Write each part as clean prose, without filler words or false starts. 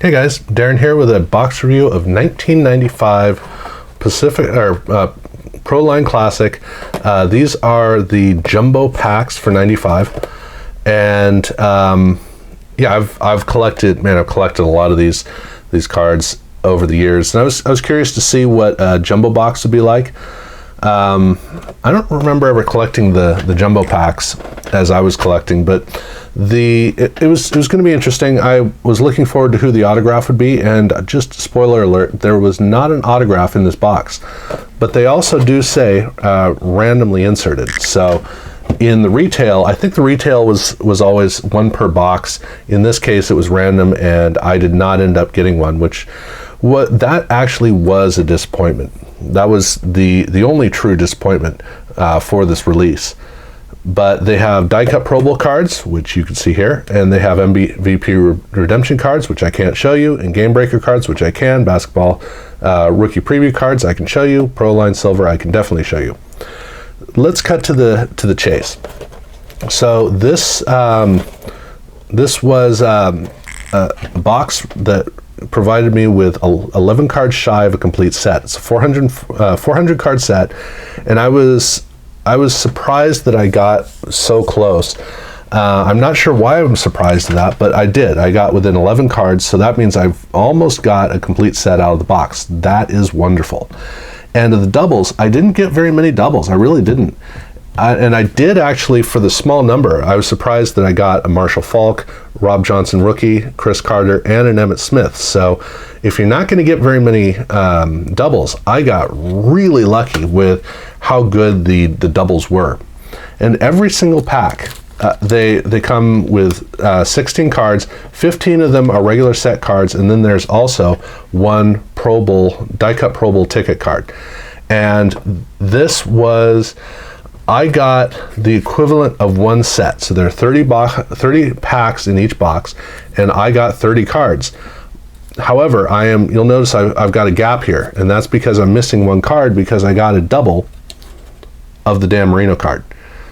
Hey guys, Darren here with a box review of 1995 Pacific Proline Classic. These are the jumbo packs for '95, and yeah, I've collected a lot of these cards over the years, and I was curious to see what a jumbo box would be like. I don't remember ever collecting the jumbo packs as I was collecting, but it was going to be interesting. I was looking forward to who the autograph would be, and just spoiler alert, there was not an autograph in this box, but they also do say randomly inserted. So in the retail, I think the retail was always one per box. In this case, it was random, and I did not end up getting one, that actually was a disappointment. That was the only true disappointment for this release. But they have die-cut Pro Bowl cards, which you can see here, and they have MVP redemption cards, which I can't show you, and Game Breaker cards, which I can, basketball rookie preview cards I can show you, Proline Silver I can definitely show you. Let's cut to the chase. So this was a box that provided me with 11 cards shy of a complete set. It's a 400 card set, and I was surprised that I got so close. I'm not sure why I'm surprised at that, but I did. I got within 11 cards, so that means I've almost got a complete set out of the box. That is wonderful. And of the doubles, I didn't get very many doubles. I really didn't. And I did actually, for the small number, I was surprised that I got a Marshall Faulk, Rob Johnson rookie, Chris Carter, and an Emmitt Smith. So if you're not going to get very many doubles, I got really lucky with how good the doubles were. And every single pack, they come with 16 cards. 15 of them are regular set cards, and then there's also one Pro Bowl, die-cut Pro Bowl ticket card. And this was, I got the equivalent of one set. So there are 30 packs in each box, and I got 30 cards. However, you'll notice I've got a gap here, and that's because I'm missing one card because I got a double of the Dan Marino card.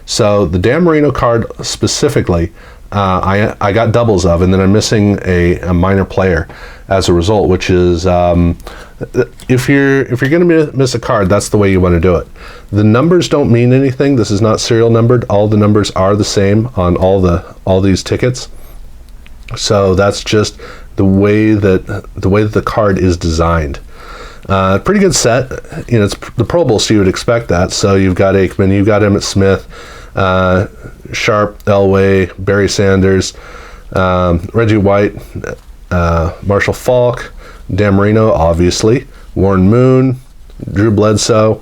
So the Dan Marino card specifically, I got doubles of, and then I'm missing a minor player as a result, which is, if you're going to miss a card, that's the way you want to do it. The numbers don't mean anything. This is not serial numbered. All the numbers are the same on all these tickets. So that's just the way that the card is designed. Pretty good set. It's the Pro Bowl, so you would expect that. So you've got Aikman, you've got Emmitt Smith, Sharp, Elway, Barry Sanders, Reggie White, Marshall Faulk, Dan Marino, obviously, Warren Moon, Drew Bledsoe,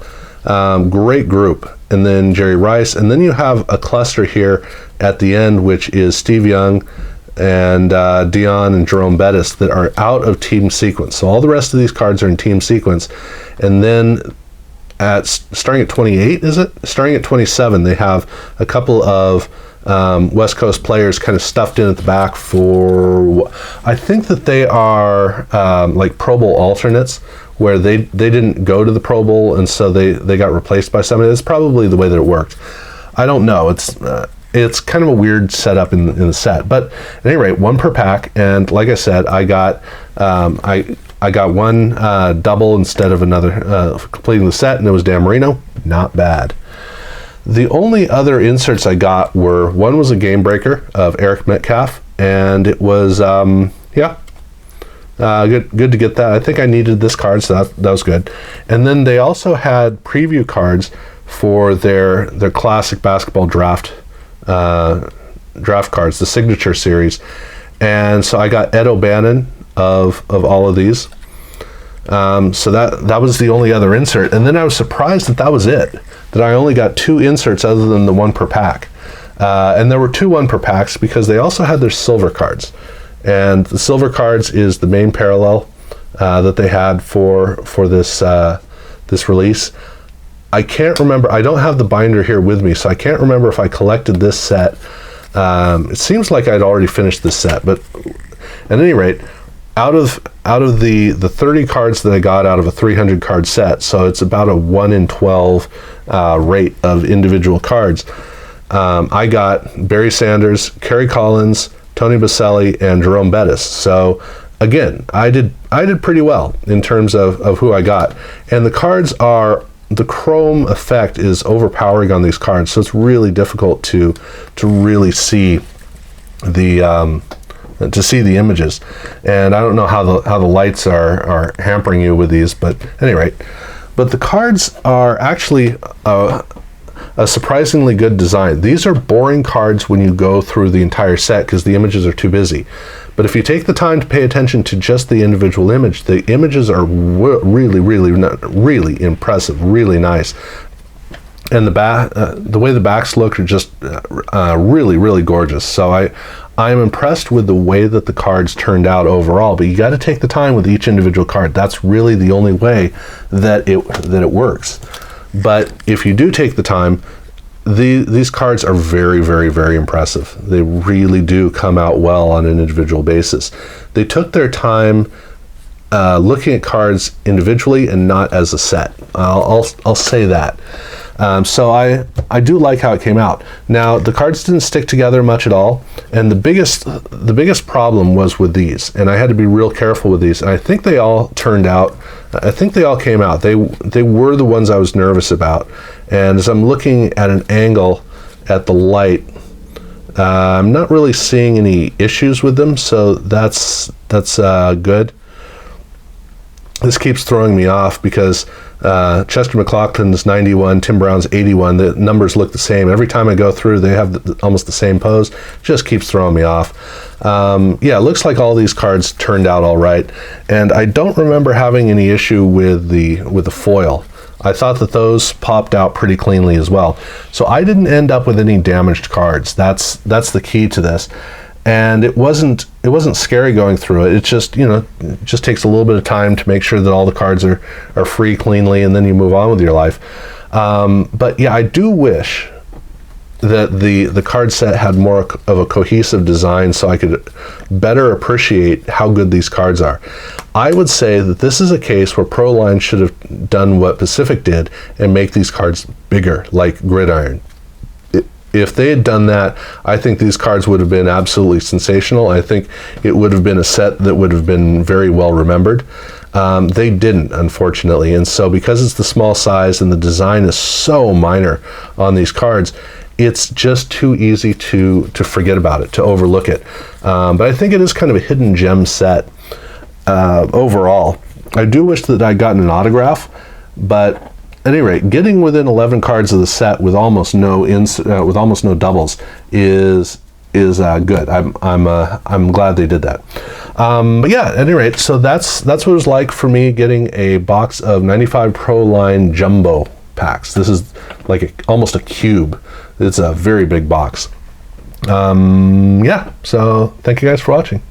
great group, and then Jerry Rice, and then you have a cluster here at the end, which is Steve Young and Dion and Jerome Bettis that are out of team sequence. So all the rest of these cards are in team sequence, and then starting at 28, is it? Starting at 27, they have a couple of West Coast players kind of stuffed in at the back for, I think that they are like Pro Bowl alternates, where they didn't go to the Pro Bowl, and so they got replaced by somebody. That's probably the way that it worked. I don't know. It's kind of a weird setup in the set, but at any rate, one per pack. And like I said, I got I got one double instead of another, completing the set, and it was Dan Marino. Not bad. The only other inserts I got one was a Game Breaker of Eric Metcalf, and it was good to get that. I think I needed this card, so that was good. And then they also had preview cards for their classic basketball draft cards, the Signature Series. And so I got Ed O'Bannon of all of these. So that was the only other insert. And then I was surprised that was it, that I only got 2 inserts other than the one per pack. And there were 2 one per packs because they also had their silver cards. And the silver cards is the main parallel that they had for this release. I can't remember. I don't have the binder here with me, so I can't remember if I collected this set. It seems like I'd already finished this set, but at any rate, out of the 30 cards that I got out of a 300 card set, so it's about a 1 in 12 rate of individual cards. I got Barry Sanders, Kerry Collins, Tony Baselli, and Jerome Bettis. So again, I did pretty well in terms of who I got. And the cards the chrome effect is overpowering on these cards, so it's really difficult to really see the images. And I don't know how the lights are hampering you with these, but at any rate, but the cards are actually a surprisingly good design. These are boring cards when you go through the entire set because the images are too busy. But if you take the time to pay attention to just the individual image, the images are really impressive, really nice. And the way the backs look are just really gorgeous. So I'm impressed with the way that the cards turned out overall. But you got to take the time with each individual card. That's really the only way that it works. But if you do take the time, these cards are very impressive. They really do come out well on an individual basis. They took their time looking at cards individually and not as a set. I'll say that. So I do like how it came out. Now the cards didn't stick together much at all, and the biggest problem was with these, and I had to be real careful with these. And I think they all turned out. I think they all came out. They were the ones I was nervous about. And as I'm looking at an angle at the light, I'm not really seeing any issues with them, so that's good. This keeps throwing me off because Chester McLaughlin's 91, Tim Brown's 81, the numbers look the same. Every time I go through, they have almost the same pose. Just keeps throwing me off. Yeah, it looks like all these cards turned out all right. And I don't remember having any issue with the foil. I thought that those popped out pretty cleanly as well. So I didn't end up with any damaged cards. That's the key to this. And it wasn't scary going through it. It just, it just takes a little bit of time to make sure that all the cards are free cleanly, and then you move on with your life. But yeah, I do wish that the card set had more of a cohesive design so I could better appreciate how good these cards are. I would say that this is a case where Proline should have done what Pacific did and make these cards bigger, like Gridiron. If they had done that, I think these cards would have been absolutely sensational. I think it would have been a set that would have been very well remembered. They didn't, unfortunately. And so because it's the small size and the design is so minor on these cards, it's just too easy to forget about it, to overlook it. But I think it is kind of a hidden gem set overall. I do wish that I'd gotten an autograph, but at any rate, getting within 11 cards of the set with almost no doubles is good. I'm glad they did that. But yeah, at any rate, so that's what it was like for me getting a box of 95 Proline Jumbo packs. This is like almost a cube. It's a very big box. Yeah, so thank you guys for watching.